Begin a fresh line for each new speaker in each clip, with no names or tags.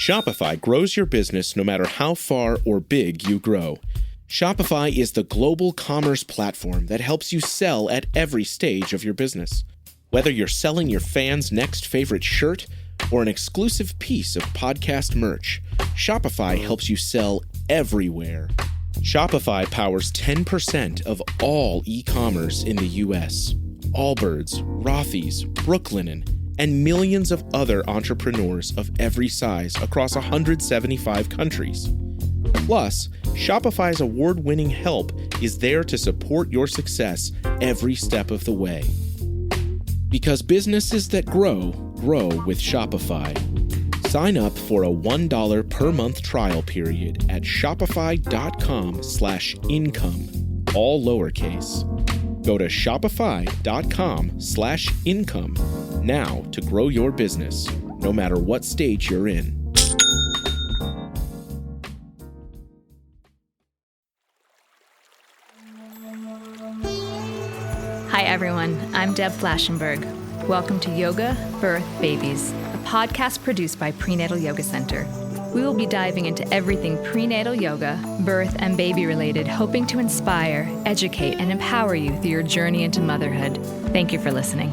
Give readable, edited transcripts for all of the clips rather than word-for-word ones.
Shopify grows your business no matter how far or big you grow. Shopify is the global commerce platform that helps you sell at every stage of your business. Whether you're selling your fans' next favorite shirt or an exclusive piece of podcast merch, Shopify helps you sell everywhere. Shopify powers 10% of all e-commerce in the U.S. Allbirds, Rothy's, Brooklinen, and millions of other entrepreneurs of every size across 175 countries. Plus, Shopify's award-winning help is there to support your success every step of the way. Because businesses that grow, grow with Shopify. Sign up for a $1 per month trial period at shopify.com/income, all lowercase. Go to shopify.com/income now to grow your business, no matter what stage you're in.
Hi everyone, I'm Deb Flashenberg. Welcome to Yoga, Birth, Babies, a podcast produced by Prenatal Yoga Center. We will be diving into everything prenatal yoga, birth, and baby related, hoping to inspire, educate, and empower you through your journey into motherhood. Thank you for listening.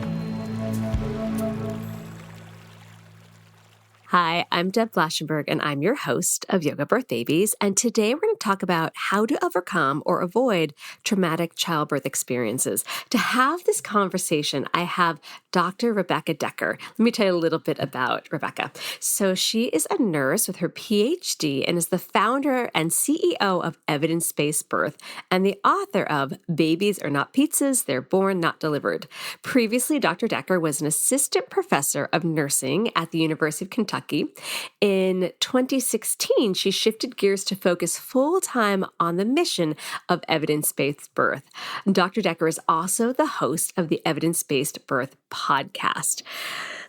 Hi, I'm Deb Flashenberg, and I'm your host of Yoga Birth Babies. And today we're going to talk about how to overcome or avoid traumatic childbirth experiences. To have this conversation, I have Dr. Rebecca Dekker. Let me tell you a little bit about Rebecca. So she is a nurse with her PhD and is the founder and CEO of Evidence-Based Birth and the author of Babies Are Not Pizzas, They're Born, Not Delivered. Previously, Dr. Dekker was an assistant professor of nursing at the University of Kentucky. In 2016, she shifted gears to focus full-time on the mission of evidence-based birth. Dr. Dekker is also the host of the Evidence-Based Birth podcast.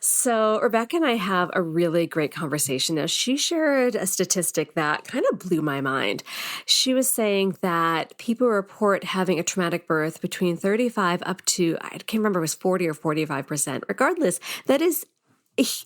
So Rebecca and I have a really great conversation. Now, she shared a statistic that kind of blew my mind. She was saying that people report having a traumatic birth between 35 up to, I can't remember, it was 40 or 45%. Regardless, that is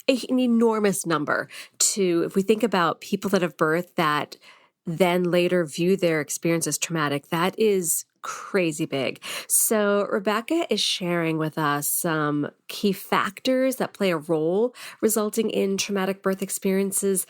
an enormous number to, if we think about people that have birthed that then later view their experience as traumatic, that is crazy big. So Rebecca is sharing with us some key factors that play a role resulting in traumatic birth experiences,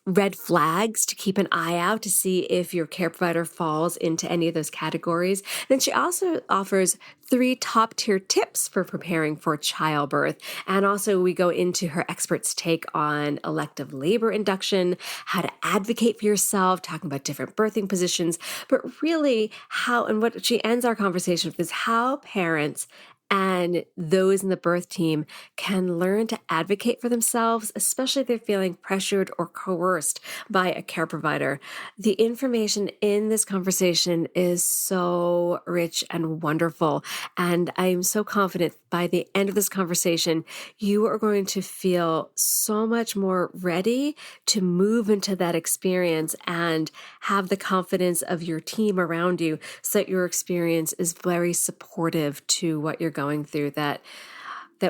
red flags to keep an eye out to see if your care provider falls into any of those categories. Then she also offers 3 top-tier tips for preparing for childbirth. And also we go into her expert's take on elective labor induction, how to advocate for yourself, talking about different birthing positions, but really how, and what she ends our conversation with is how parents and those in the birth team can learn to advocate for themselves, especially if they're feeling pressured or coerced by a care provider. The information in this conversation is so rich and wonderful. And I'm so confident by the end of this conversation, you are going to feel so much more ready to move into that experience and have the confidence of your team around you so that your experience is very supportive to what you're going through, that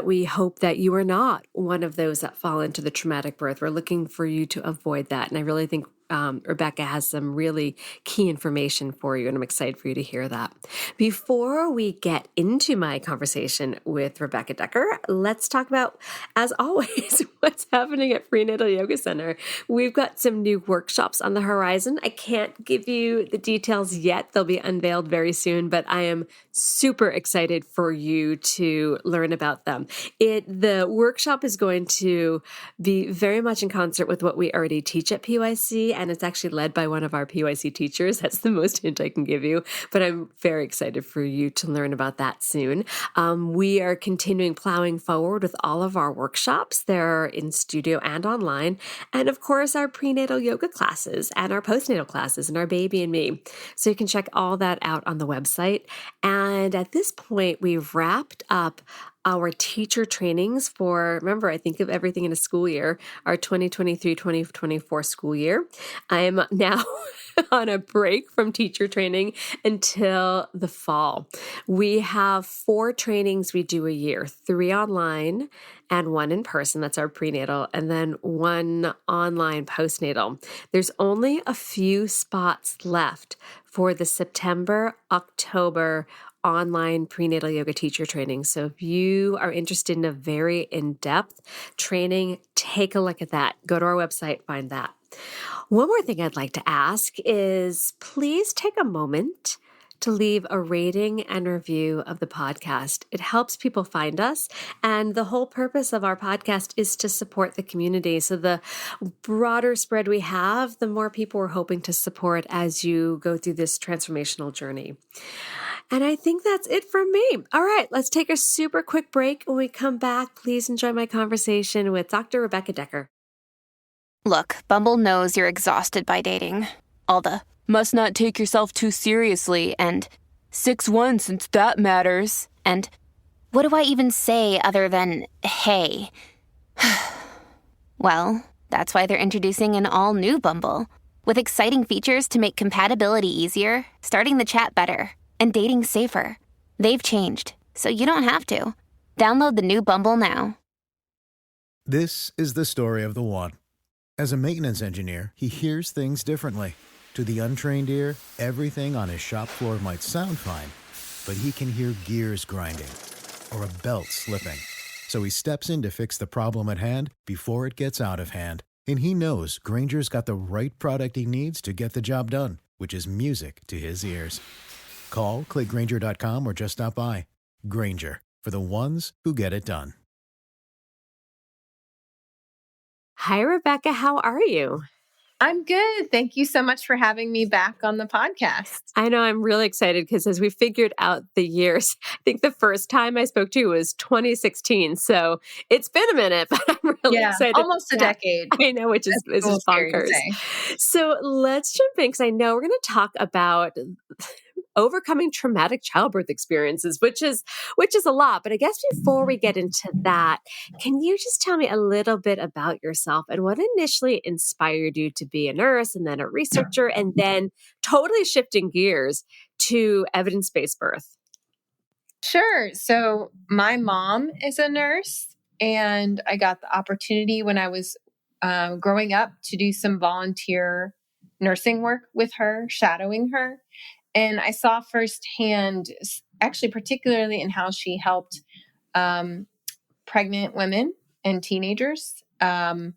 we hope that you are not one of those that fall into the traumatic birth. We're looking for you to avoid that. And I really think Rebecca has some really key information for you, and I'm excited for you to hear that. Before we get into my conversation with Rebecca Dekker, let's talk about, as always, what's happening at Prenatal Yoga Center. We've got some new workshops on the horizon. I can't give you the details yet. They'll be unveiled very soon, but I am super excited for you to learn about them. The workshop is going to be very much in concert with what we already teach at PYC, and it's actually led by one of our PYC teachers. That's the most hint I can give you, but I'm very excited for you to learn about that soon. We are continuing plowing forward with all of our workshops. They're in studio and online, and of course our prenatal yoga classes and our postnatal classes and our baby and me. So you can check all that out on the website. And at this point, we've wrapped up our teacher trainings for, remember, I think of everything in a school year, our 2023-2024 school year. I'm now on a break from teacher training until the fall. We have 4 trainings we do a year, 3 online and one in person, that's our prenatal, and then one online postnatal. There's only a few spots left for the September, October online prenatal yoga teacher training. So if you are interested in a very in-depth training, take a look at that. Go to our website, find that. One more thing I'd like to ask is please take a moment to leave a rating and review of the podcast. It helps people find us. And the whole purpose of our podcast is to support the community. So the broader spread we have, the more people we're hoping to support as you go through this transformational journey. And I think that's it from me. All right, let's take a super quick break. When we come back, please enjoy my conversation with Dr. Rebecca Dekker.
Look, Bumble knows you're exhausted by dating. All the must not take yourself too seriously and 6'1" since that matters. And what do I even say other than hey? Well, that's why they're introducing an all-new Bumble with exciting features to make compatibility easier, starting the chat better, and dating safer. They've changed, so you don't have to. Download the new Bumble now.
This is the story of the one. As a maintenance engineer, he hears things differently. To the untrained ear, everything on his shop floor might sound fine, but he can hear gears grinding or a belt slipping. So he steps in to fix the problem at hand before it gets out of hand. And he knows Grainger's got the right product he needs to get the job done, which is music to his ears. Call, click Grainger.com, or just stop by. Grainger, for the ones who get it done.
Hi, Rebecca. How are you?
I'm good. Thank you so much for having me back on the podcast.
I know I'm really excited because as we figured out the years, I think the first time I spoke to you was 2016. So it's been a minute, but I'm really excited.
Almost a decade.
I know, which is bonkers. So let's jump in because I know we're going to talk about overcoming traumatic childbirth experiences, which is a lot. But I guess before we get into that, can you just tell me a little bit about yourself and what initially inspired you to be a nurse and then a researcher and then totally shifting gears to evidence-based birth?
Sure. So my mom is a nurse, and I got the opportunity when I was growing up to do some volunteer nursing work with her, shadowing her. And I saw firsthand, actually, particularly in how she helped pregnant women and teenagers and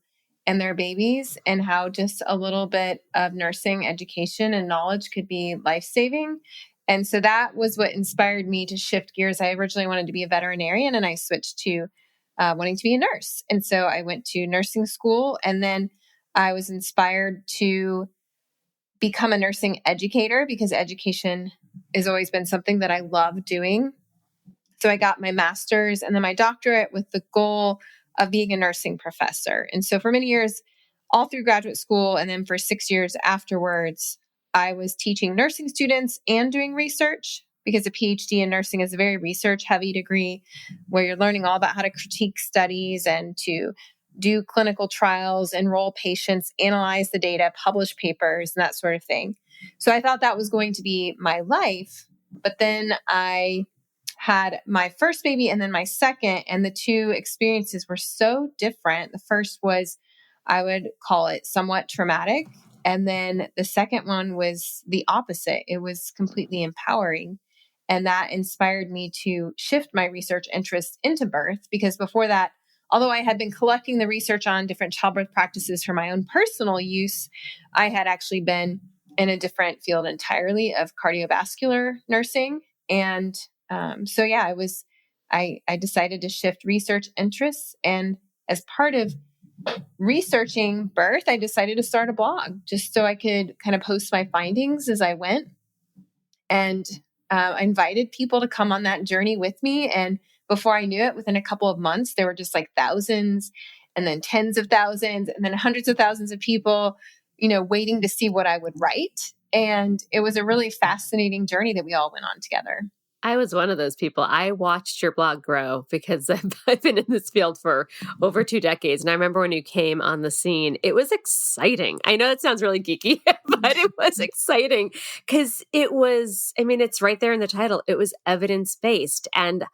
their babies, and how just a little bit of nursing education and knowledge could be life-saving. And so that was what inspired me to shift gears. I originally wanted to be a veterinarian, and I switched to wanting to be a nurse. And so I went to nursing school, and then I was inspired to become a nursing educator because education has always been something that I love doing. So I got my master's and then my doctorate with the goal of being a nursing professor. And so for many years, all through graduate school, and then for 6 years afterwards, I was teaching nursing students and doing research, because a PhD in nursing is a very research-heavy degree where you're learning all about how to critique studies and to do clinical trials, enroll patients, analyze the data, publish papers, and that sort of thing. So I thought that was going to be my life. But then I had my first baby and then my second, and the two experiences were so different. The first was, I would call it somewhat traumatic. And then the second one was the opposite. It was completely empowering. And that inspired me to shift my research interests into birth, because before that, although I had been collecting the research on different childbirth practices for my own personal use, I had actually been in a different field entirely of cardiovascular nursing. And I decided to shift research interests. And as part of researching birth, I decided to start a blog just so I could kind of post my findings as I went. And I invited people to come on that journey with me. And before I knew it, within a couple of months, there were just like thousands, and then tens of thousands, and then hundreds of thousands of people, waiting to see what I would write. And it was a really fascinating journey that we all went on together.
I was one of those people. I watched your blog grow because I've been in this field for over 2 decades. And I remember when you came on the scene, it was exciting. I know that sounds really geeky, but it was exciting because it was, I mean, it's right there in the title. It was evidence-based. And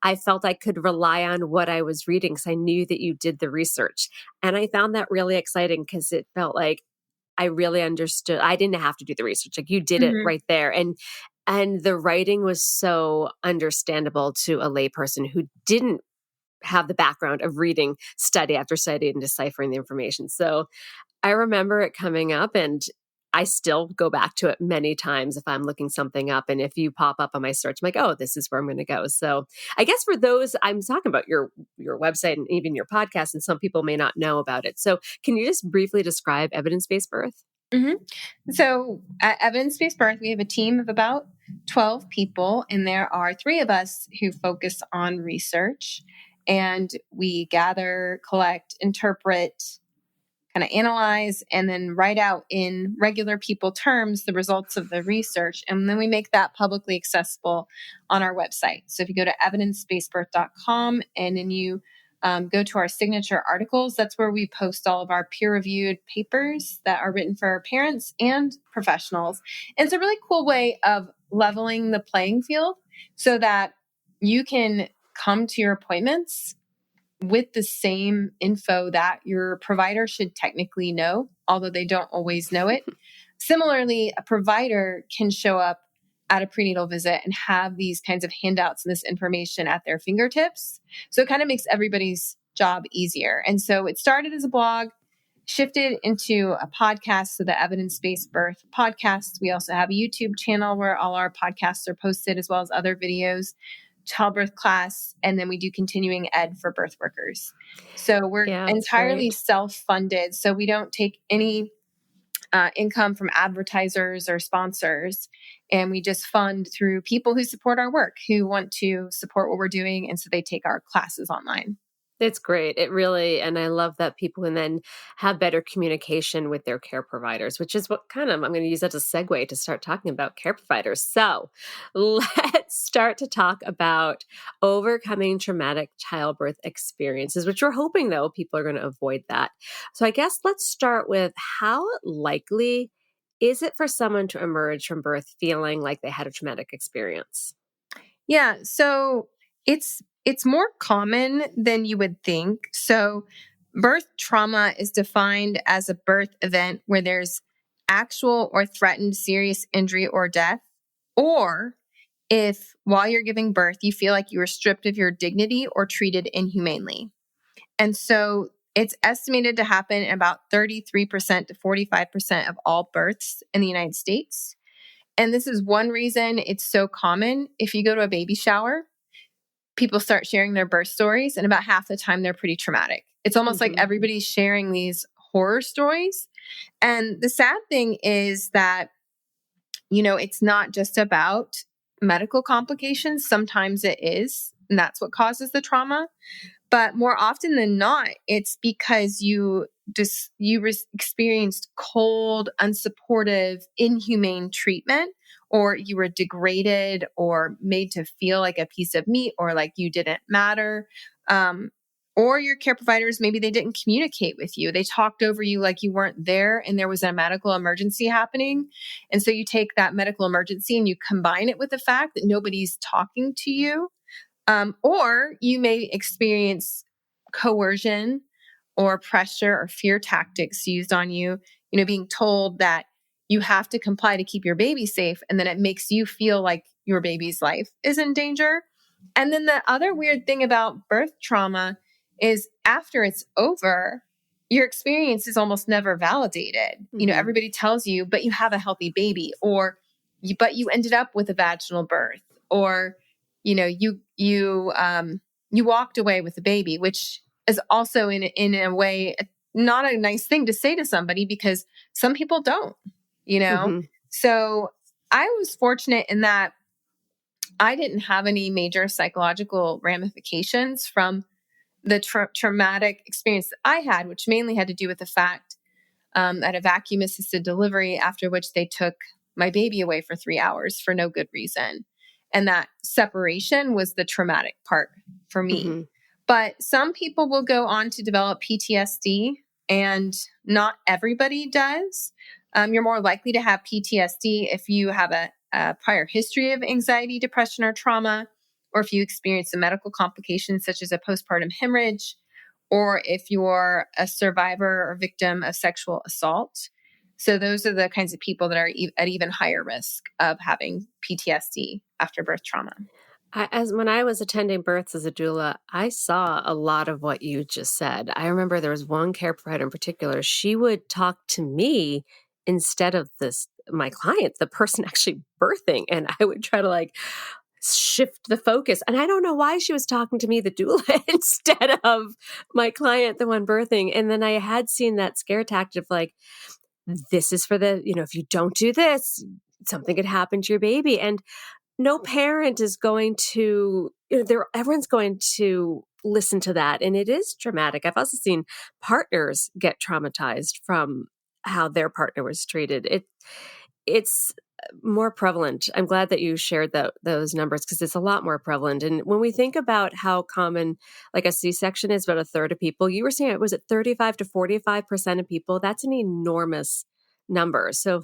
I felt I could rely on what I was reading because I knew that you did the research. And I found that really exciting because it felt like I really understood. I didn't have to do the research. Like you did it right there. And the writing was so understandable to a layperson who didn't have the background of reading study after study and deciphering the information. So I remember it coming up, and I still go back to it many times if I'm looking something up. And if you pop up on my search, I'm like, oh, this is where I'm going to go. So I guess for those, I'm talking about your website and even your podcast, and some people may not know about it. So can you just briefly describe evidence-based birth?
So at Evidence-Based Birth, we have a team of about 12 people, and there are 3 of us who focus on research. And we gather, collect, interpret, kind of analyze, and then write out in regular people terms the results of the research. And then we make that publicly accessible on our website. So if you go to evidencebasedbirth.com and then you go to our signature articles, that's where we post all of our peer-reviewed papers that are written for parents and professionals. And it's a really cool way of leveling the playing field so that you can come to your appointments with the same info that your provider should technically know, although they don't always know it. Similarly, a provider can show up at a prenatal visit and have these kinds of handouts and this information at their fingertips. So it kind of makes everybody's job easier. And so it started as a blog, shifted into a podcast, so the Evidence-Based Birth podcast. We also have a YouTube channel where all our podcasts are posted, as well as other videos, childbirth class, and then we do continuing ed for birth workers. So we're entirely self-funded. So we don't take any income from advertisers or sponsors. And we just fund through people who support our work, who want to support what we're doing. And so they take our classes online.
It's great. It really, and I love that people can then have better communication with their care providers, which is what kind of, I'm going to use that as a segue to start talking about care providers. So let's start to talk about overcoming traumatic childbirth experiences, which we're hoping though people are going to avoid that. So I guess let's start with how likely is it for someone to emerge from birth feeling like they had a traumatic experience?
Yeah, so it's more common than you would think. So birth trauma is defined as a birth event where there's actual or threatened serious injury or death, or if while you're giving birth, you feel like you were stripped of your dignity or treated inhumanely. And so it's estimated to happen in about 33% to 45% of all births in the United States. And this is one reason it's so common. If you go to a baby shower, people start sharing their birth stories, and about half the time they're pretty traumatic. It's almost like everybody's sharing these horror stories. And the sad thing is that, you know, it's not just about medical complications. Sometimes it is, and that's what causes the trauma. But more often than not, it's because you experienced cold, unsupportive, inhumane treatment, or you were degraded or made to feel like a piece of meat or like you didn't matter. Or your care providers, maybe they didn't communicate with you. They talked over you like you weren't there and there was a medical emergency happening. And so you take that medical emergency and you combine it with the fact that nobody's talking to you. Or you may experience coercion or pressure or fear tactics used on you, you know, being told that you have to comply to keep your baby safe. And then it makes you feel like your baby's life is in danger. And then the other weird thing about birth trauma is after it's over, your experience is almost never validated. You know, everybody tells you, but you have a healthy baby, or but you ended up with a vaginal birth, or you know, you walked away with a baby, which is also in a way not a nice thing to say to somebody because some people don't, you know. So I was fortunate in that I didn't have any major psychological ramifications from the traumatic experience that I had, which mainly had to do with the fact that a vacuum assisted delivery, after which they took my baby away for 3 hours for no good reason. And that separation was the traumatic part for me.
Mm-hmm.
But some people will go on to develop PTSD, and not everybody does. You're more likely to have PTSD if you have a prior history of anxiety, depression, or trauma, or if you experience some medical complications such as a postpartum hemorrhage, or if you're a survivor or victim of sexual assault. So those are the kinds of people that are at even higher risk of having PTSD after birth trauma.
As when I was attending births as a doula, I saw a lot of what you just said. I remember there was one care provider in particular. She would talk to me instead of my client, the person actually birthing, and I would try to like shift the focus. And I don't know why she was talking to me, the doula, instead of my client, the one birthing. And then I had seen that scare tactic of like, this is for if you don't do this, something could happen to your baby. And no parent is going to, everyone's going to listen to that. And it is traumatic. I've also seen partners get traumatized from how their partner was treated. It's more prevalent. I'm glad that you shared those numbers because it's a lot more prevalent. And when we think about how common like a C-section is, about a third of people, you were saying, was it 35 to 45% of people? That's an enormous number. So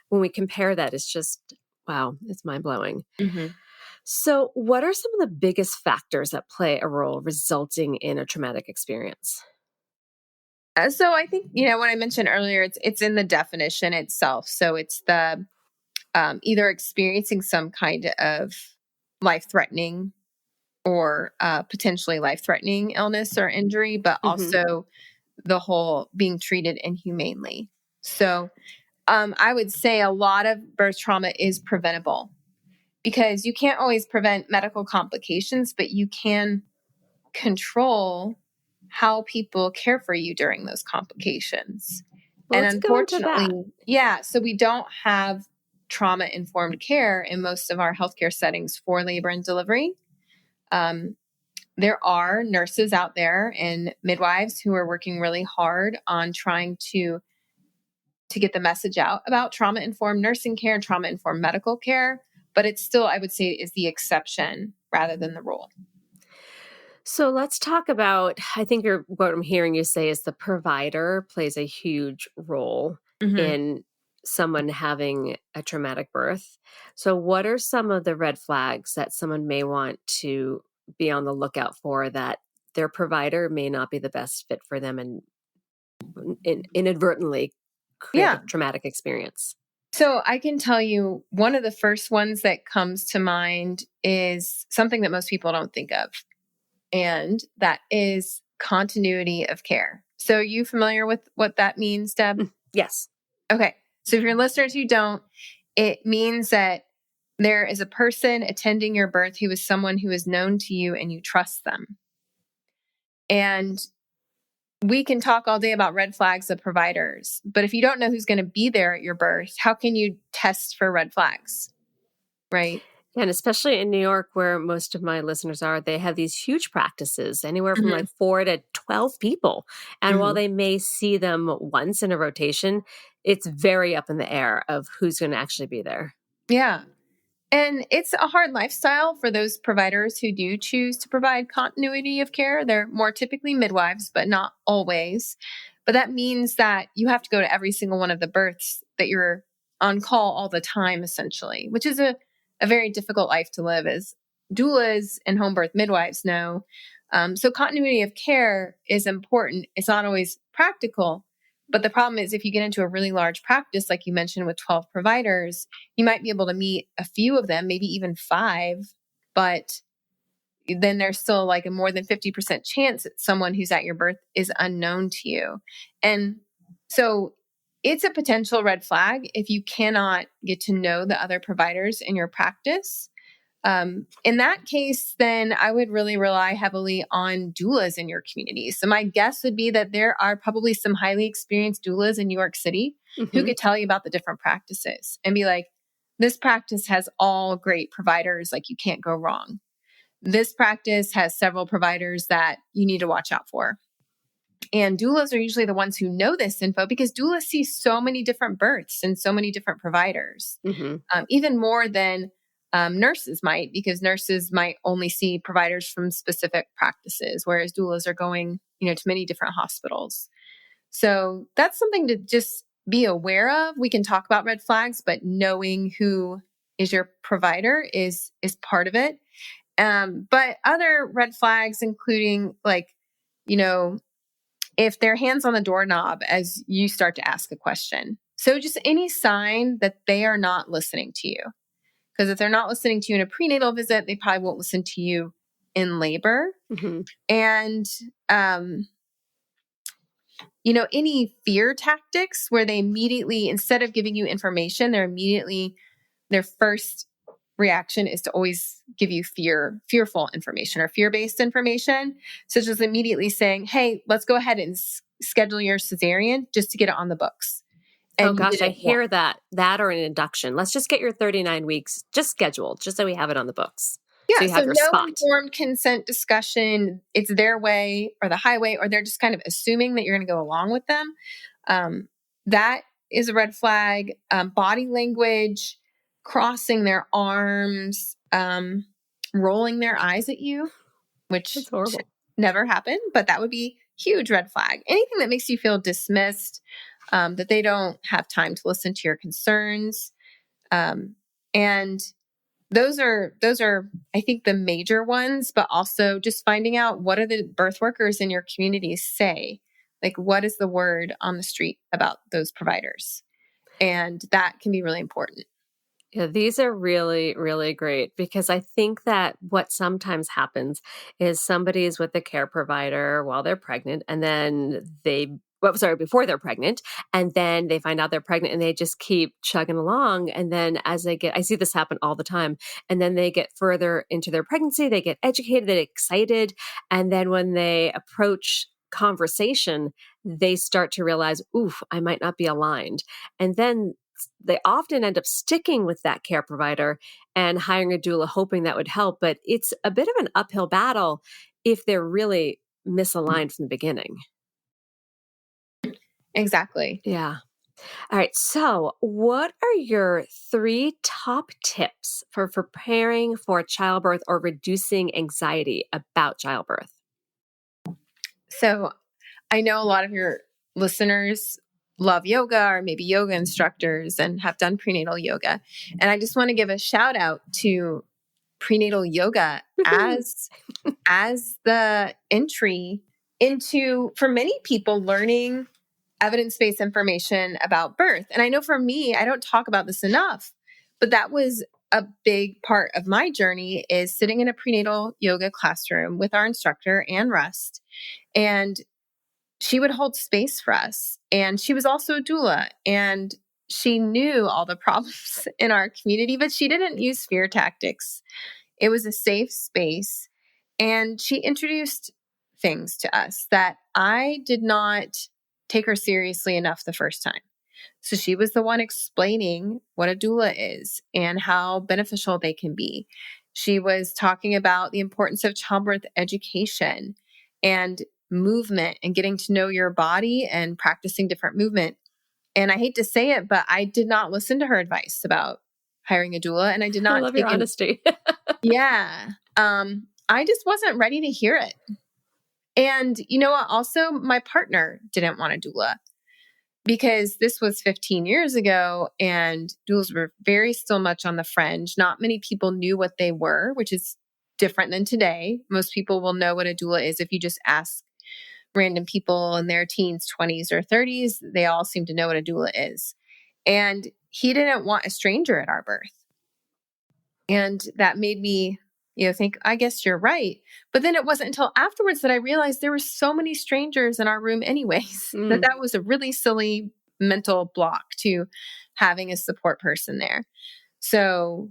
when we compare that, it's just, wow, it's mind blowing.
Mm-hmm.
So what are some of the biggest factors that play a role resulting in a traumatic experience?
So I think, what I mentioned earlier, it's in the definition itself. So it's the either experiencing some kind of life-threatening or potentially life-threatening illness or injury, but also the whole being treated inhumanely. So I would say a lot of birth trauma is preventable because you can't always prevent medical complications, but you can control how people care for you during those complications.
Well,
And
let's go into
unfortunately, so we don't have trauma-informed care in most of our healthcare settings for labor and delivery. There are nurses out there and midwives who are working really hard on trying to get the message out about trauma-informed nursing care and trauma-informed medical care, but it's still, I would say, is the exception rather than the rule.
So let's talk about, I think what I'm hearing you say is the provider plays a huge role in someone having a traumatic birth. So what are some of the red flags that someone may want to be on the lookout for that their provider may not be the best fit for them and inadvertently create a traumatic experience?
So I can tell you one of the first ones that comes to mind is something that most people don't think of. And that is continuity of care. So are you familiar with what that means, Deb?
Yes.
Okay. So if you're listeners who don't, it means that there is a person attending your birth who is someone who is known to you and you trust them. And we can talk all day about red flags of providers, but if you don't know who's going to be there at your birth, how can you test for red flags? Right?
And especially in New York, where most of my listeners are, they have these huge practices, anywhere from like 4 to 12 people. And while they may see them once in a rotation, it's very up in the air of who's going to actually be there.
Yeah. And it's a hard lifestyle for those providers who do choose to provide continuity of care. They're more typically midwives, but not always. But that means that you have to go to every single one of the births, that you're on call all the time, essentially, which is a very difficult life to live, as doulas and home birth midwives know. So continuity of care is important. It's not always practical. But the problem is if you get into a really large practice, like you mentioned with 12 providers, you might be able to meet a few of them, maybe even 5, but then there's still like a more than 50% chance that someone who's at your birth is unknown to you. And so it's a potential red flag if you cannot get to know the other providers in your practice. In that case, then I would really rely heavily on doulas in your community. So my guess would be that there are probably some highly experienced doulas in New York City who could tell you about the different practices and be like, this practice has all great providers, like you can't go wrong. This practice has several providers that you need to watch out for. And doulas are usually the ones who know this info because doulas see so many different births and so many different providers, even more than nurses might, because nurses might only see providers from specific practices, whereas doulas are going, to many different hospitals. So that's something to just be aware of. We can talk about red flags, but knowing who is your provider is part of it. But other red flags, including if their hands on the doorknob as you start to ask a question. So just any sign that they are not listening to you. Because if they're not listening to you in a prenatal visit, they probably won't listen to you in labor.
Mm-hmm.
And, any fear tactics where they immediately, instead of giving you information, their first reaction is to always give you fearful information or fear-based information, such as immediately saying, hey, let's go ahead and schedule your cesarean just to get it on the books. And
oh gosh, I hear that or an induction. Let's just get your 39 weeks just scheduled, just so we have it on the books.
Yeah,
so you have your
no
spot.
Informed consent discussion. It's their way or the highway, or they're just kind of assuming that you're going to go along with them. That is a red flag. Body language, crossing their arms, rolling their eyes at you, which should never happen, but that would be huge red flag. Anything that makes you feel dismissed, that they don't have time to listen to your concerns. And those are, I think, the major ones, but also just finding out what do the birth workers in your community say? Like, what is the word on the street about those providers? And that can be really important.
Yeah, these are really, really great, because I think that what sometimes happens is somebody is with a care provider while they're pregnant, and then before they're pregnant, and then they find out they're pregnant and they just keep chugging along. And then I see this happen all the time. And then they get further into their pregnancy, they get educated, they get excited. And then when they approach conversation, they start to realize, oof, I might not be aligned. And then they often end up sticking with that care provider and hiring a doula, hoping that would help. But it's a bit of an uphill battle if they're really misaligned from the beginning.
Exactly.
Yeah. All right. So what are your 3 top tips for preparing for childbirth or reducing anxiety about childbirth?
So I know a lot of your listeners love yoga, or maybe yoga instructors, and have done prenatal yoga. And I just want to give a shout out to prenatal yoga as the entry into, for many people, learning evidence-based information about birth. And I know for me, I don't talk about this enough, but that was a big part of my journey, is sitting in a prenatal yoga classroom with our instructor, Ann Rust. And she would hold space for us. And she was also a doula, and she knew all the problems in our community, but she didn't use fear tactics. It was a safe space. And she introduced things to us that I did not take her seriously enough the first time. So she was the one explaining what a doula is and how beneficial they can be. She was talking about the importance of childbirth education and movement and getting to know your body and practicing different movement. And I hate to say it, but I did not listen to her advice about hiring a doula, and I did not.
I love your honesty.
Yeah. I just wasn't ready to hear it. And you know what? Also, my partner didn't want a doula, because this was 15 years ago and doulas were very still much on the fringe. Not many people knew what they were, which is different than today. Most people will know what a doula is. If you just ask random people in their teens, 20s, or 30s, they all seem to know what a doula is. And he didn't want a stranger at our birth. And that made me, think, I guess you're right. But then it wasn't until afterwards that I realized there were so many strangers in our room anyways, that was a really silly mental block to having a support person there. So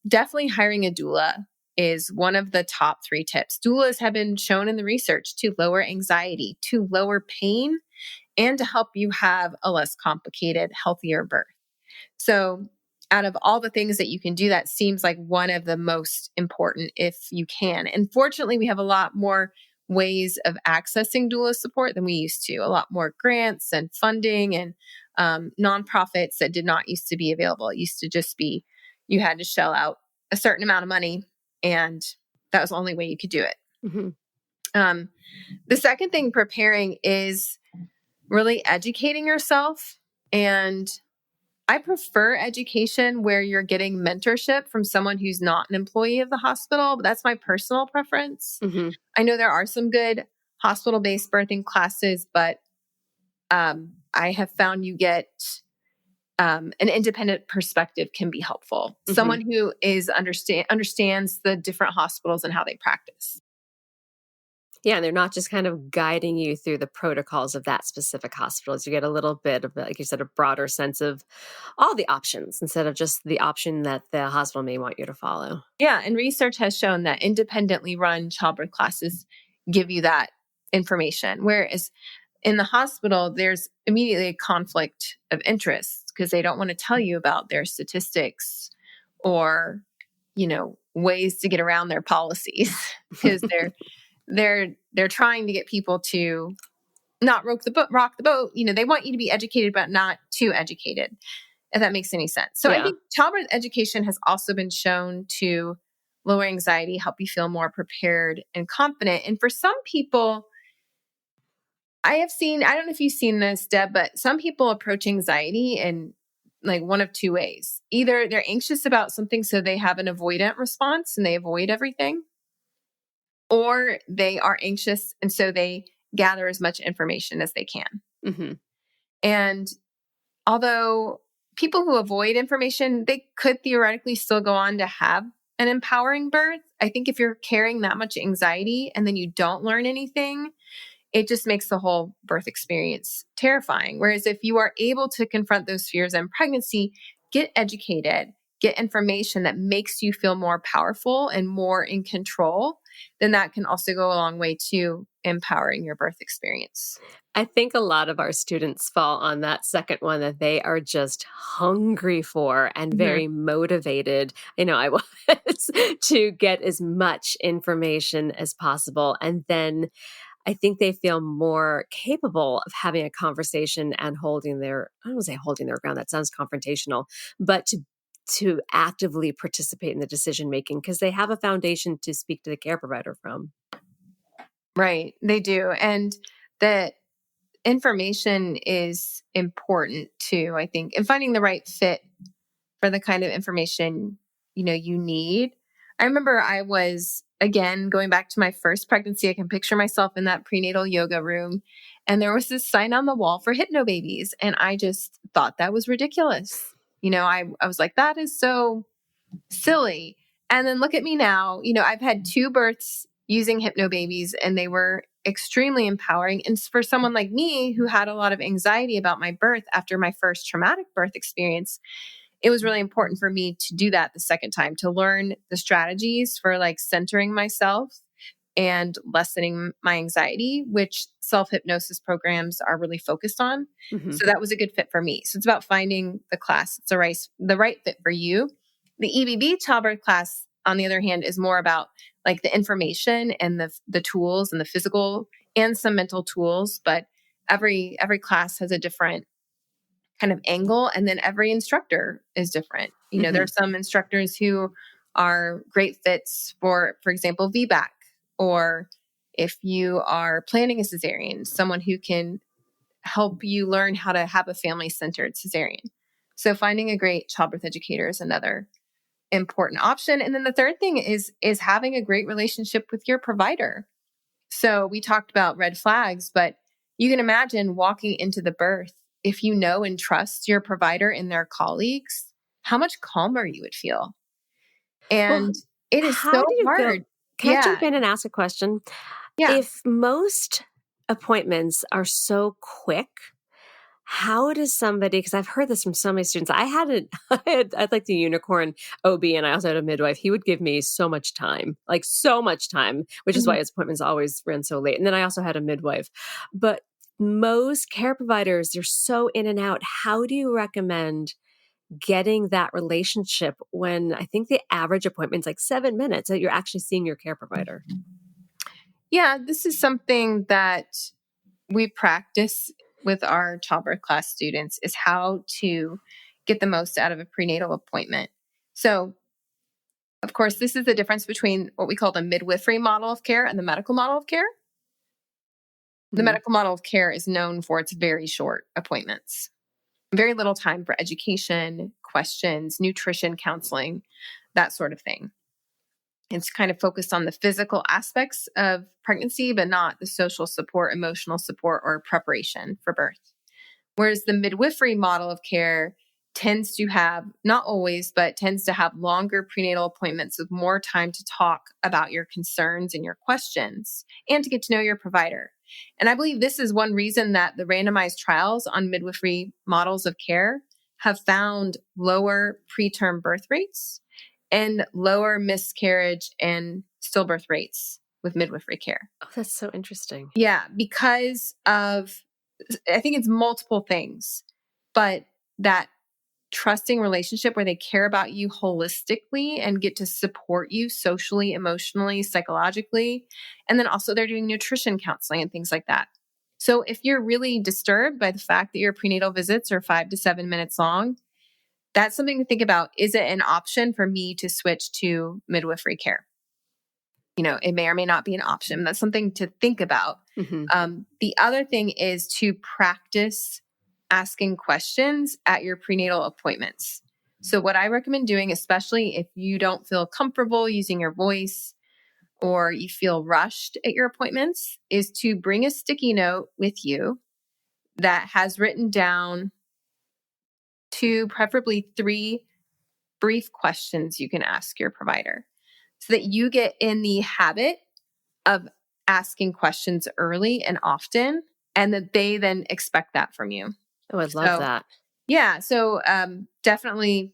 definitely hiring a doula is one of the top 3 tips. Doulas have been shown in the research to lower anxiety, to lower pain, and to help you have a less complicated, healthier birth. So out of all the things that you can do, that seems like one of the most important if you can. And fortunately, we have a lot more ways of accessing doula support than we used to. A lot more grants and funding and nonprofits that did not used to be available. It used to just be, you had to shell out a certain amount of money, and that was the only way you could do it.
Mm-hmm.
The second thing preparing is really educating yourself. And I prefer education where you're getting mentorship from someone who's not an employee of the hospital, but that's my personal preference.
Mm-hmm.
I know there are some good hospital-based birthing classes, but I have found you get an independent perspective can be helpful.
Mm-hmm.
Someone who is understands the different hospitals and how they practice.
Yeah, and they're not just kind of guiding you through the protocols of that specific hospital. You get a little bit of, like you said, a broader sense of all the options instead of just the option that the hospital may want you to follow.
Yeah, and research has shown that independently run childbirth classes give you that information. Whereas in the hospital, there's immediately a conflict of interest because they don't want to tell you about their statistics or, ways to get around their policies because they're trying to get people to not rock the boat. They want you to be educated, but not too educated, if that makes any sense. So I think childbirth education has also been shown to lower anxiety, help you feel more prepared and confident. And for some people, I don't know if you've seen this, Deb, but some people approach anxiety in like one of two ways. Either they're anxious about something, so they have an avoidant response and they avoid everything, or they are anxious and so they gather as much information as they can.
Mm-hmm.
And although people who avoid information, they could theoretically still go on to have an empowering birth. I think if you're carrying that much anxiety and then you don't learn anything, it just makes the whole birth experience terrifying. Whereas if you are able to confront those fears in pregnancy, get educated, get information that makes you feel more powerful and more in control, then that can also go a long way to empowering your birth experience.
I think a lot of our students fall on that second one, that they are just hungry for and very motivated. I was to get as much information as possible. And then I think they feel more capable of having a conversation and I don't want to say holding their ground, that sounds confrontational, but to actively participate in the decision-making because they have a foundation to speak to the care provider from.
Right. They do. And the information is important too, I think, and finding the right fit for the kind of information, you need. I remember I was, again, going back to my first pregnancy, I can picture myself in that prenatal yoga room. And there was this sign on the wall for hypnobabies. And I just thought that was ridiculous. I was like, that is so silly. And then look at me now. I've had 2 births using hypnobabies and they were extremely empowering. And for someone like me who had a lot of anxiety about my birth after my first traumatic birth experience, it was really important for me to do that the second time, to learn the strategies for like centering myself and lessening my anxiety, which self-hypnosis programs are really focused on.
Mm-hmm.
So that was a good fit for me. So it's about finding the class that's the right fit for you. The EBB childbirth class, on the other hand, is more about like the information and the tools and the physical and some mental tools. But every class has a different kind of angle. And then every instructor is different. There are some instructors who are great fits for example, VBAC, or if you are planning a cesarean, someone who can help you learn how to have a family-centered cesarean. So finding a great childbirth educator is another important option. And then the third thing is having a great relationship with your provider. So we talked about red flags, but you can imagine walking into the birth, if you know and trust your provider and their colleagues, how much calmer you would feel. And it is so hard.
Can I jump in and ask a question?
Yeah.
If most appointments are so quick, how does somebody, because I've heard this from so many students, I had like the unicorn OB and I also had a midwife. He would give me so much time, which is why his appointments always ran so late. And then I also had a midwife. But most care providers, they're so in and out. How do you recommend getting that relationship when I think the average appointment is like 7 minutes that you're actually seeing your care provider?
Yeah, this is something that we practice with our childbirth class students, is how to get the most out of a prenatal appointment. So Of course, this is the difference between what we call the midwifery model of care and the medical model of care. The medical model of care is known for its very short appointments, very little time for education, questions, nutrition, counseling, that sort of thing. It's kind of focused on the physical aspects of pregnancy, but not the social support, emotional support, or preparation for birth. Whereas the midwifery model of care tends to have, not always, but tends to have longer prenatal appointments with more time to talk about your concerns and your questions and to get to know your provider. And I believe this is one reason that the randomized trials on midwifery models of care have found lower preterm birth rates and lower miscarriage and stillbirth rates with midwifery care.
Oh, that's so interesting.
Yeah, because of, I think it's multiple things, but that trusting relationship where they care about you holistically and get to support you socially, emotionally, psychologically. And then also they're doing nutrition counseling and things like that. So if you're really disturbed by the fact that your prenatal visits are 5 to 7 minutes long, that's something to think about. Is it an option for me to switch to midwifery care? You know, it may or may not be an option. That's something to think about. The other thing is to practice asking questions at your prenatal appointments. So what I recommend doing, especially if you don't feel comfortable using your voice or you feel rushed at your appointments, is to bring a sticky note with you that has written down 2, preferably 3 brief questions you can ask your provider so that you get in the habit of asking questions early and often, and that they then expect that from you.
Oh, I love that.
Yeah. So definitely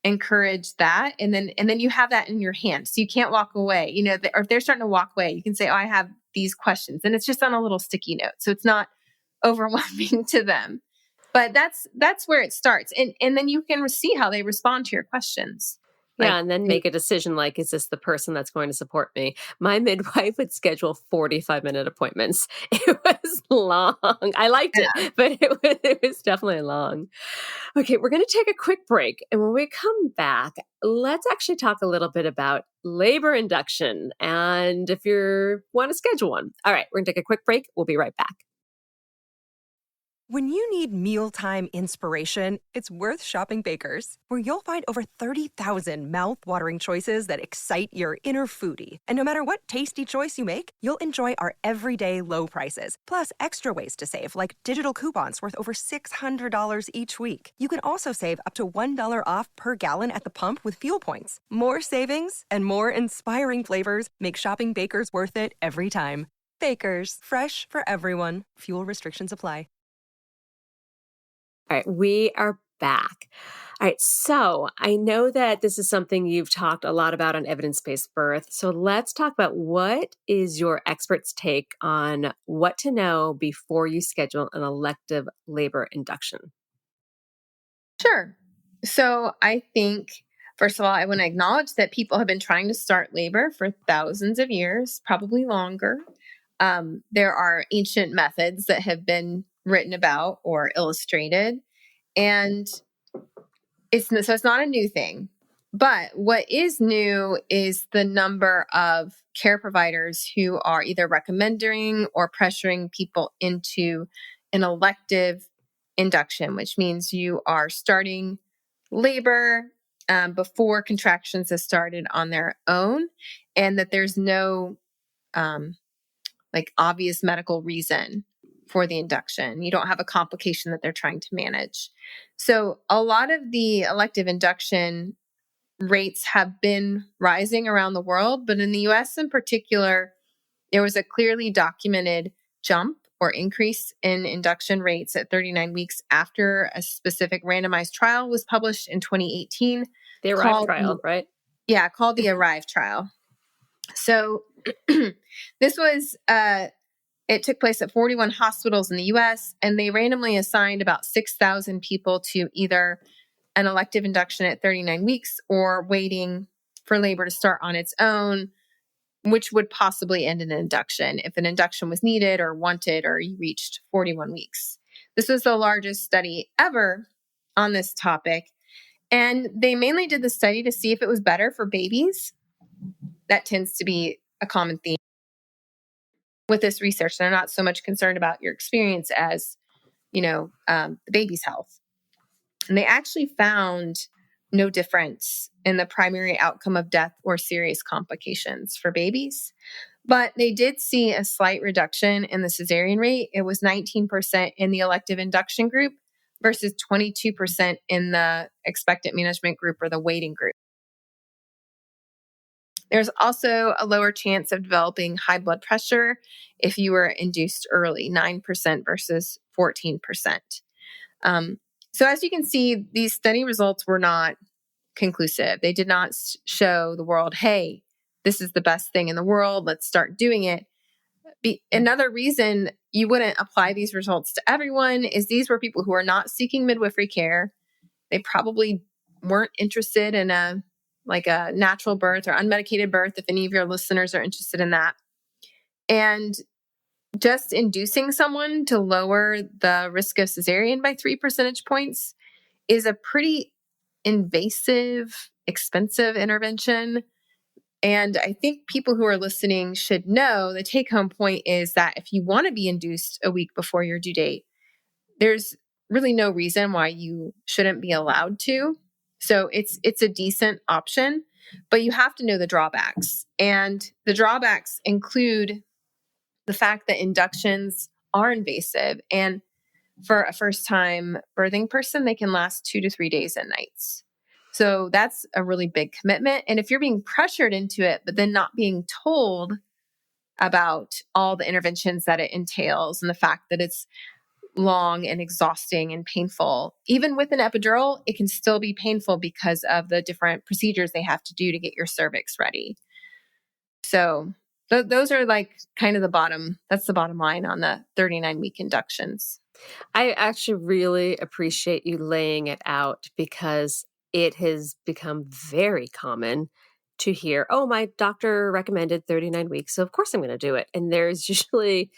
encourage that. And then you have that in your hand. So you can't walk away, you know, or if they're starting to walk away, you can say, oh, I have these questions. And it's just on a little sticky note. So it's not overwhelming to them. But that's where it starts. And then you can see how they respond to your questions.
Yeah, and then make a decision like, is this the person that's going to support me? My midwife would schedule 45-minute appointments. It was long. I liked it, but it was definitely long. Okay, we're going to take a quick break. And when we come back, let's actually talk a little bit about labor induction and if you want to schedule one. All right, we're going to take a quick break. We'll be right back.
When you need mealtime inspiration, it's worth shopping Baker's, where you'll find over 30,000 mouth-watering choices that excite your inner foodie. And no matter what tasty choice you make, you'll enjoy our everyday low prices, plus extra ways to save, like digital coupons worth over $600 each week. You can also save up to $1 off per gallon at the pump with fuel points. More savings and more inspiring flavors make shopping Baker's worth it every time. Baker's, fresh for everyone. Fuel restrictions apply.
All right, we are back. All right, so I know that this is something you've talked a lot about on evidence-based birth. So let's talk about what is your expert's take on what to know before you schedule an elective labor induction?
Sure. So I think, first of all, I want to acknowledge that people have been trying to start labor for thousands of years, probably longer. There are ancient methods that have been written about or illustrated. And it's not a new thing. But what is new is the number of care providers who are either recommending or pressuring people into an elective induction, which means you are starting labor before contractions have started on their own, and that there's no obvious medical reason for the induction. You don't have a complication that they're trying to manage. So a lot of the elective induction rates have been rising around the world, but in the US in particular, there was a clearly documented jump or increase in induction rates at 39 weeks after a specific randomized trial was published in 2018.
The ARRIVE trial, right?
Yeah, called the ARRIVE trial. So this was... It took place at 41 hospitals in the US, and they randomly assigned about 6,000 people to either an elective induction at 39 weeks or waiting for labor to start on its own, which would possibly end in an induction if an induction was needed or wanted or you reached 41 weeks. This was the largest study ever on this topic. And they mainly did the study to see if it was better for babies That tends to be a common theme with this research. They're not so much concerned about your experience as, the baby's health. And they actually found no difference in the primary outcome of death or serious complications for babies. But they did see a slight reduction in the cesarean rate. It was 19% in the elective induction group versus 22% in the expectant management group or the waiting group. There's also a lower chance of developing high blood pressure if you were induced early, 9% versus 14%. So as you can see, these study results were not conclusive. They did not show the world, hey, this is the best thing in the world. Let's start doing it. Another reason you wouldn't apply these results to everyone is these were people who are not seeking midwifery care. They probably weren't interested in a natural birth or unmedicated birth, if any of your listeners are interested in that. And just inducing someone to lower the risk of cesarean by 3 percentage points is a pretty invasive, expensive intervention. And I think people who are listening should know the take-home point is that if you want to be induced a week before your due date, there's really no reason why you shouldn't be allowed to. So it's a decent option, but you have to know the drawbacks. And the drawbacks include the fact that inductions are invasive. And for a first-time birthing person, they can last 2 to 3 days and nights. So that's a really big commitment. And if you're being pressured into it, but then not being told about all the interventions that it entails and the fact that it's long and exhausting and painful, even with an epidural, it can still be painful because of the different procedures they have to do to get your cervix ready. So those are kind of that's the bottom line on the 39-week inductions.
I actually really appreciate you laying it out because it has become very common to hear, oh, my doctor recommended 39 weeks, so of course I'm going to do it. And there's usually,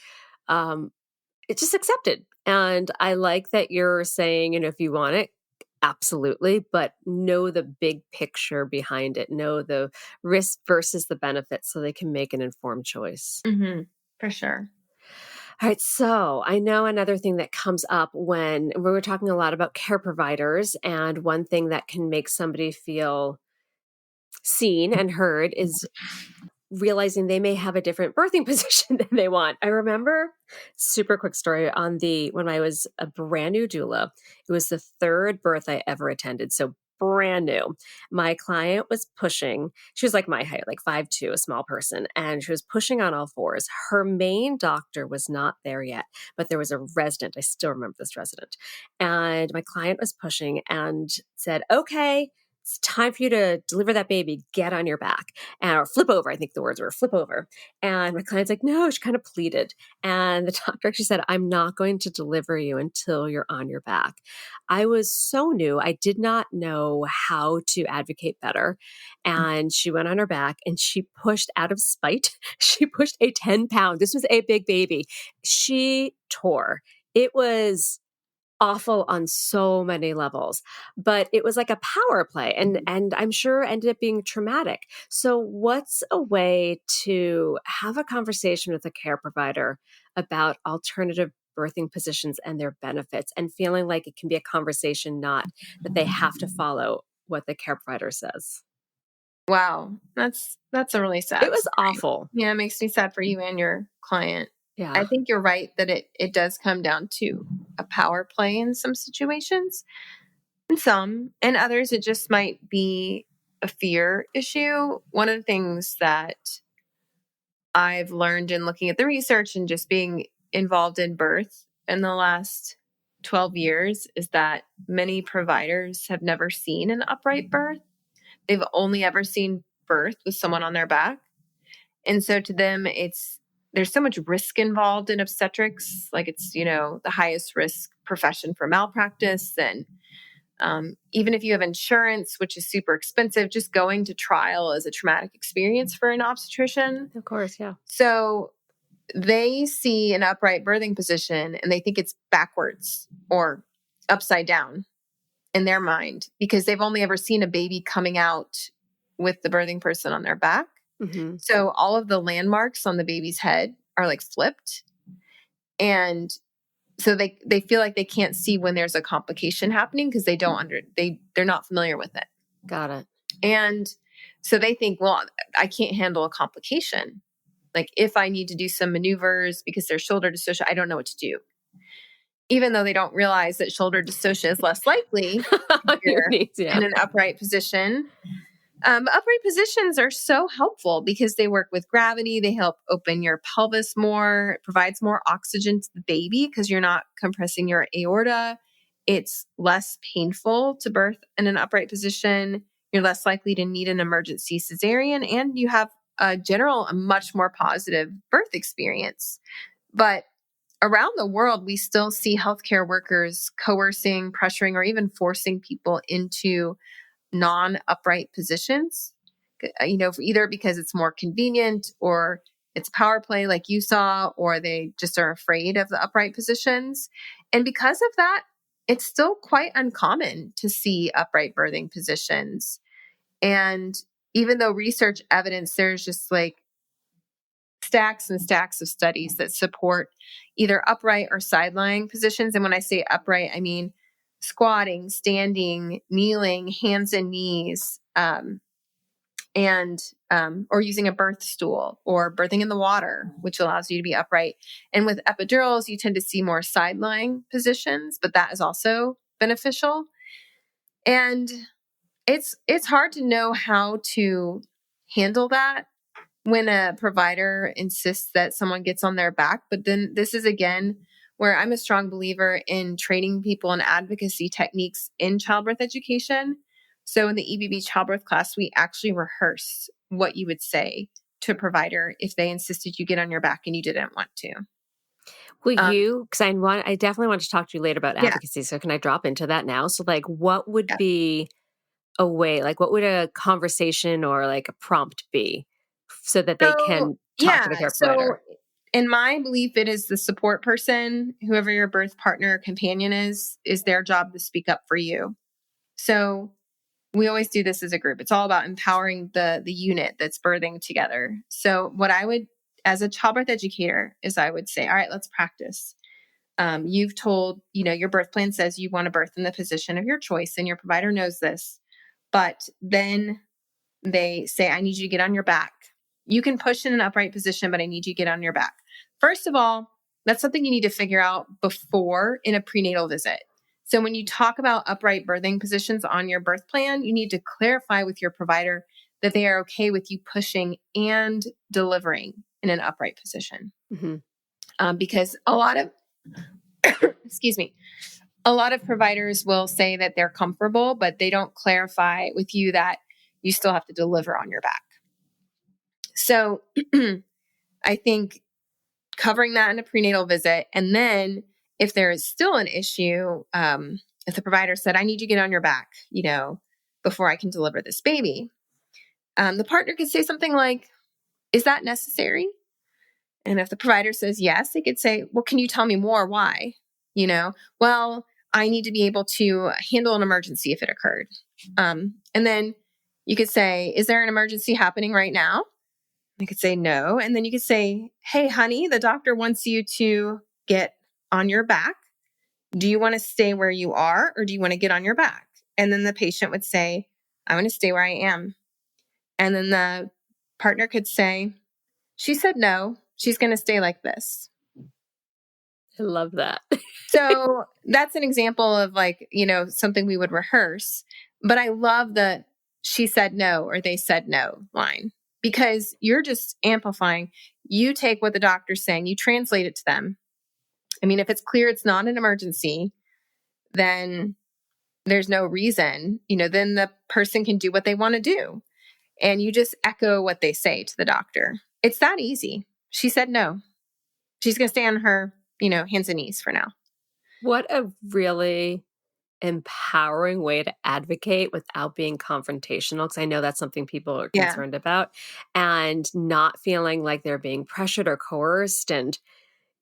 it's just accepted. And I like that you're saying, if you want it, absolutely, but know the big picture behind it, know the risk versus the benefits so they can make an informed choice.
Mm-hmm, for sure.
All right. So I know another thing that comes up when we were talking a lot about care providers, and one thing that can make somebody feel seen and heard is realizing they may have a different birthing position than they want. I remember, super quick story, when I was a brand new doula, it was the third birth I ever attended. So brand new. My client was pushing. She was like my height, like 5'2", a small person. And she was pushing on all fours. Her main doctor was not there yet, but there was a resident. I still remember this resident. And my client was pushing and said, okay, it's time for you to deliver that baby. Get on your back or flip over. I think the words were flip over. And my client's like, no, she kind of pleaded. And the doctor actually said, I'm not going to deliver you until you're on your back. I was so new. I did not know how to advocate better. And she went on her back and she pushed out of spite. She pushed a 10-pound. This was a big baby. She tore. It was awful on so many levels, but it was like a power play and I'm sure ended up being traumatic. So what's a way to have a conversation with a care provider about alternative birthing positions and their benefits, and feeling like it can be a conversation, not that they have to follow what the care provider says?
Wow. That's a really sad
It was
story.
awful.
Yeah, it makes me sad for you and your client.
Yeah.
I think you're right that it does come down to a power play in some situations. In some, and others, it just might be a fear issue. One of the things that I've learned in looking at the research and just being involved in birth in the last 12 years is that many providers have never seen an upright birth. They've only ever seen birth with someone on their back. And so to them, there's so much risk involved in obstetrics. Like it's, the highest risk profession for malpractice. And even if you have insurance, which is super expensive, just going to trial is a traumatic experience for an obstetrician.
Of course, yeah.
So they see an upright birthing position and they think it's backwards or upside down in their mind because they've only ever seen a baby coming out with the birthing person on their back.
Mm-hmm.
So all of the landmarks on the baby's head are like flipped. And so they feel like they can't see when there's a complication happening because they're not familiar with it.
Got it.
And so they think, well, I can't handle a complication. Like if I need to do some maneuvers because they're shoulder dystocia, I don't know what to do. Even though they don't realize that shoulder dystocia is less likely in an upright position. Upright positions are so helpful because they work with gravity. They help open your pelvis more. It provides more oxygen to the baby because you're not compressing your aorta. It's less painful to birth in an upright position. You're less likely to need an emergency cesarean, and you have a much more positive birth experience. But around the world, we still see healthcare workers coercing, pressuring, or even forcing people into non-upright positions, either because it's more convenient or it's power play like you saw, or they just are afraid of the upright positions. And because of that, it's still quite uncommon to see upright birthing positions. And even though research evidence, there's just like stacks and stacks of studies that support either upright or side lying positions. And when I say upright, I mean squatting, standing, kneeling, hands and knees, or using a birth stool or birthing in the water, which allows you to be upright. And with epidurals, you tend to see more side lying positions, but that is also beneficial. And it's hard to know how to handle that when a provider insists that someone gets on their back. But then this is again where I'm a strong believer in training people in advocacy techniques in childbirth education. So in the EBB childbirth class, we actually rehearse what you would say to a provider if they insisted you get on your back and you didn't want to.
Will you, because I definitely want to talk to you later about advocacy. So can I drop into that now? So like what would be a way, like what would a conversation or like a prompt be so that they can talk to the care provider?
In my belief, it is the support person, whoever your birth partner or companion is their job to speak up for you. So we always do this as a group. It's all about empowering the unit that's birthing together. So what I would, as a childbirth educator, is I would say, all right, let's practice. You've told, your birth plan says you want to birth in the position of your choice, and your provider knows this. But then they say, I need you to get on your back. You can push in an upright position, but I need you to get on your back. First of all, that's something you need to figure out before in a prenatal visit. So when you talk about upright birthing positions on your birth plan, you need to clarify with your provider that they are okay with you pushing and delivering in an upright position. Mm-hmm. Because a lot of, a lot of providers will say that they're comfortable, but they don't clarify with you that you still have to deliver on your back. So I think covering that in a prenatal visit, and then if there is still an issue, if the provider said, I need you to get on your back, before I can deliver this baby, the partner could say something like, is that necessary? And if the provider says yes, they could say, well, can you tell me more? Why? Well, I need to be able to handle an emergency if it occurred. And then you could say, is there an emergency happening right now? They could say no. And then you could say, hey, honey, the doctor wants you to get on your back. Do you want to stay where you are, or do you want to get on your back? And then the patient would say, I want to stay where I am. And then the partner could say, she said no, she's going to stay like this.
I love that.
So that's an example of something we would rehearse. But I love the she said no or they said no line, because you're just amplifying. You take what the doctor's saying, you translate it to them. I mean, if it's clear it's not an emergency, then there's no reason, then the person can do what they want to do. And you just echo what they say to the doctor. It's that easy. She said no. She's going to stay on her, hands and knees for now.
What a really empowering way to advocate without being confrontational, because I know that's something people are concerned about, and not feeling like they're being pressured or coerced, and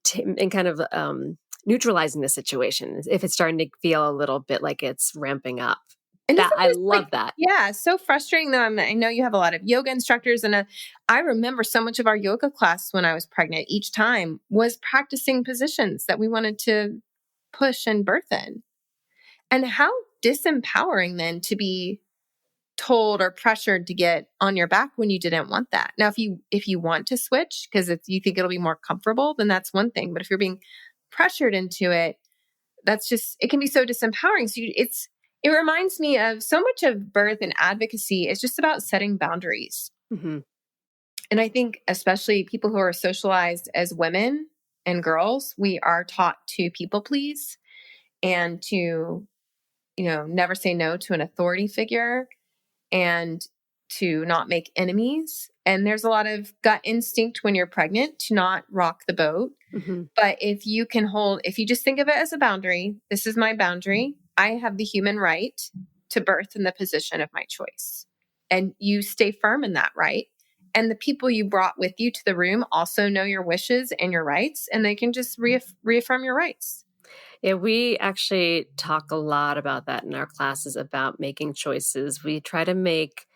kind of neutralizing the situation if it's starting to feel a little bit like it's ramping up.
And
That
isn't
I
this
love that.
Yeah, so frustrating though. I know you have a lot of yoga instructors, and I remember so much of our yoga class when I was pregnant each time was practicing positions that we wanted to push and birth in. And how disempowering then to be told or pressured to get on your back when you didn't want that. Now, if you want to switch because you think it'll be more comfortable, then that's one thing. But if you're being pressured into it, it can be so disempowering. So it reminds me of so much of birth and advocacy is just about setting boundaries.
Mm-hmm.
And I think especially people who are socialized as women and girls, we are taught to people please and to, never say no to an authority figure and to not make enemies. And there's a lot of gut instinct when you're pregnant to not rock the boat.
Mm-hmm.
But if you just think of it as a boundary, this is my boundary. I have the human right to birth in the position of my choice. And you stay firm in that right. And the people you brought with you to the room also know your wishes and your rights, and they can just reaffirm your rights.
Yeah, we actually talk a lot about that in our classes about making choices. We try to make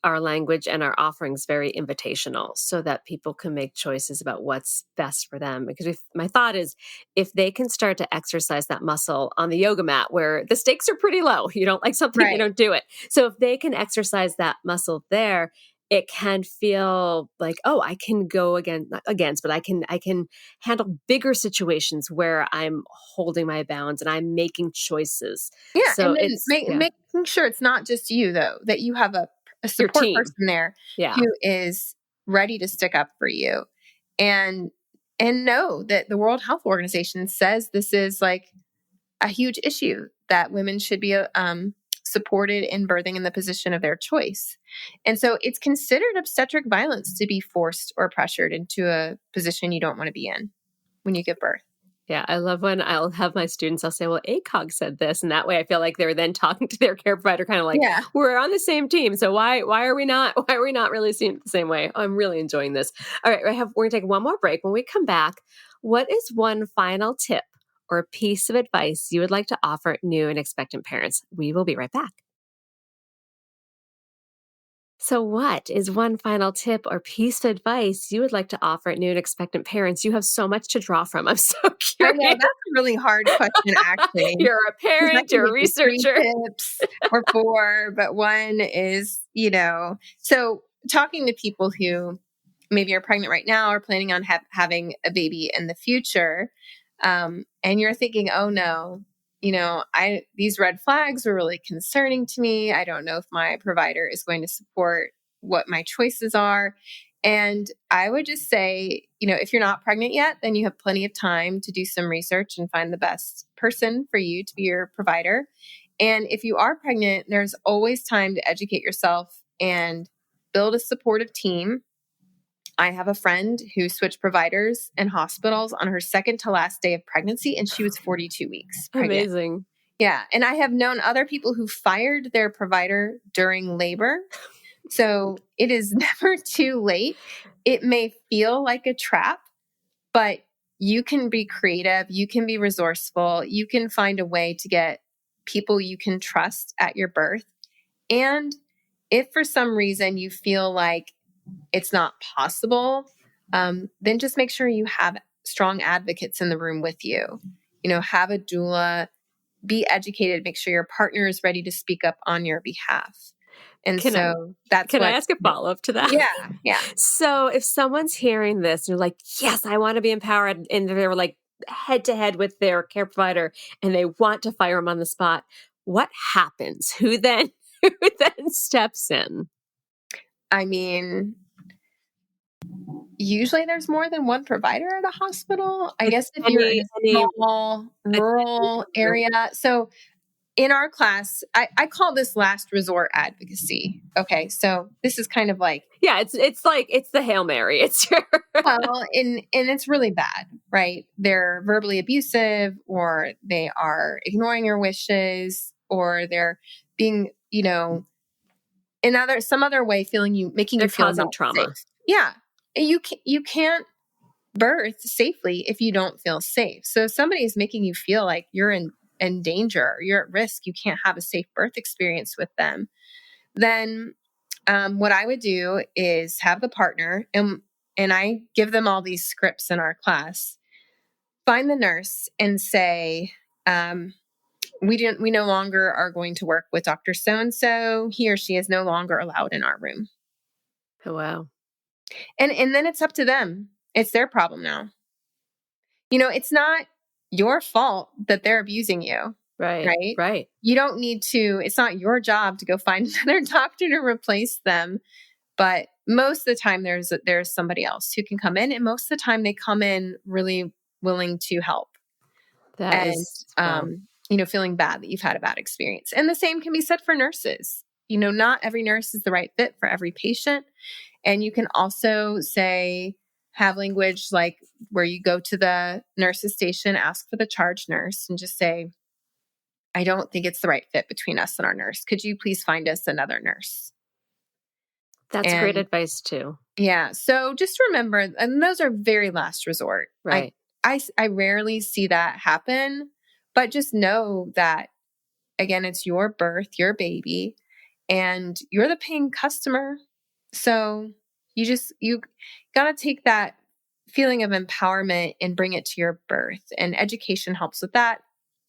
our language and our offerings very invitational so that people can make choices about what's best for them. Because my thought is if they can start to exercise that muscle on the yoga mat where the stakes are pretty low, you don't like something, you don't do it. So if they can exercise that muscle there, it can feel like, oh, I can go not against, but I can handle bigger situations where I'm holding my bounds and I'm making choices.
Yeah.
So
and making sure it's not just you though, that you have a support person there who is ready to stick up for you and know that the World Health Organization says this is like a huge issue, that women should be supported in birthing in the position of their choice. And so it's considered obstetric violence to be forced or pressured into a position you don't want to be in when you give birth.
Yeah, I love when I'll have my students, I'll say, well, ACOG said this. And that way I feel like they're then talking to their care provider kind of like, we're on the same team. So why are we not really seeing it the same way? I'm really enjoying this. All right, we're going to take one more break. When we come back, what is one final tip or piece of advice you would like to offer new and expectant parents? We will be right back. So what is one final tip or piece of advice you would like to offer new and expectant parents? You have so much to draw from. I'm so curious.
I know, that's a really hard question, actually.
You're a parent, you're a researcher.
3 tips or 4, but one is, so talking to people who maybe are pregnant right now or planning on having a baby in the future, and you're thinking, oh no, these red flags were really concerning to me. I don't know if my provider is going to support what my choices are. And I would just say, if you're not pregnant yet, then you have plenty of time to do some research and find the best person for you to be your provider. And if you are pregnant, there's always time to educate yourself and build a supportive team. I have a friend who switched providers and hospitals on her second to last day of pregnancy, and she was 42 weeks pregnant.
Amazing.
Yeah. And I have known other people who fired their provider during labor. So it is never too late. It may feel like a trap, but you can be creative. You can be resourceful. You can find a way to get people you can trust at your birth. And if for some reason you feel like it's not possible, then just make sure you have strong advocates in the room with you. Have a doula, be educated, make sure your partner is ready to speak up on your behalf. And Can I
ask a follow-up to that?
Yeah.
So if someone's hearing this and they're like, yes, I want to be empowered, and they're like head to head with their care provider and they want to fire them on the spot, what happens? Who then steps in?
I mean, usually there's more than one provider at a hospital. I guess if you're in a small rural area. So in our class, I call this last resort advocacy. Okay. So this is kind of like,
it's like, it's the Hail Mary. It's
well, and it's really bad, right? They're verbally abusive, or they are ignoring your wishes, or they're being, some other way making you feel
causing trauma.
Safe. Yeah. You can't birth safely if you don't feel safe. So if somebody is making you feel like you're in in danger, you're at risk, you can't have a safe birth experience with them, then what I would do is have the partner, and I give them all these scripts in our class, find the nurse and say, we no longer are going to work with Dr. So-and-so. He or she is no longer allowed in our room.
Oh, wow.
And then it's up to them. It's their problem now. It's not your fault that they're abusing you. Right. You don't need to, it's not your job to go find another doctor to replace them. But most of the time there's somebody else who can come in. And most of the time they come in really willing to help. Feeling bad that you've had a bad experience. And the same can be said for nurses. Not every nurse is the right fit for every patient. And you can also have language like where you go to the nurse's station, ask for the charge nurse, and just say, I don't think it's the right fit between us and our nurse. Could you please find us another nurse?
That's great advice too.
Yeah. So just remember, and those are very last resort.
Right.
I rarely see that happen, but just know that, again, it's your birth, your baby, and you're the paying customer. So you got to take that feeling of empowerment and bring it to your birth. And education helps with that.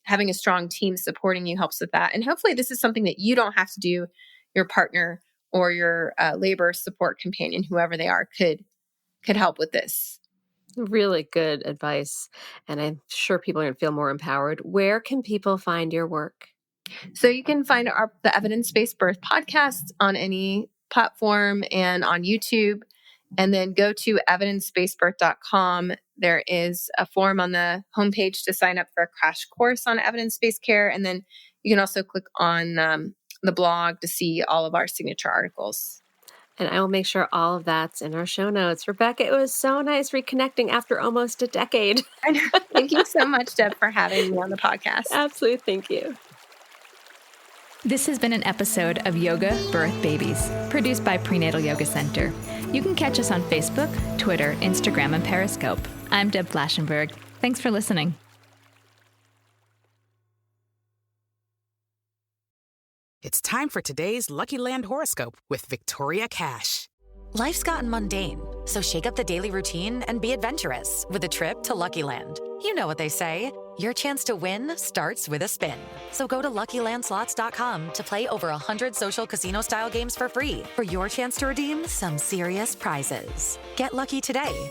Having a strong team supporting you helps with that. And hopefully this is something that you don't have to do. Your partner or your labor support companion, whoever they are, could help with this.
Really good advice. And I'm sure people are going to feel more empowered. Where can people find your work?
So you can find the Evidence-Based Birth podcast on any platform and on YouTube. And then go to evidencebased.birth.com. There is a form on the homepage to sign up for a crash course on evidence-based care. And then you can also click on the blog to see all of our signature articles.
And I will make sure all of that's in our show notes. Rebecca, it was so nice reconnecting after almost a decade.
I know. Thank you so much, Deb, for having me on the podcast.
Absolutely. Thank you.
This has been an episode of Yoga Birth Babies, produced by Prenatal Yoga Center. You can catch us on Facebook, Twitter, Instagram, and Periscope. I'm Deb Flaschenberg. Thanks for listening.
It's time for today's Lucky Land horoscope with Victoria Cash. Life's gotten mundane, so shake up the daily routine and be adventurous with a trip to Lucky Land. You know what they say, your chance to win starts with a spin. So go to LuckyLandSlots.com to play over 100 social casino-style games for free for your chance to redeem some serious prizes. Get lucky today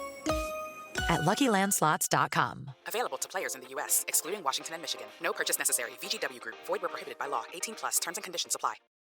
at LuckyLandSlots.com.
Available to players in the U.S., excluding Washington and Michigan. No purchase necessary. VGW Group. Void where prohibited by law. 18+. Terms and conditions apply.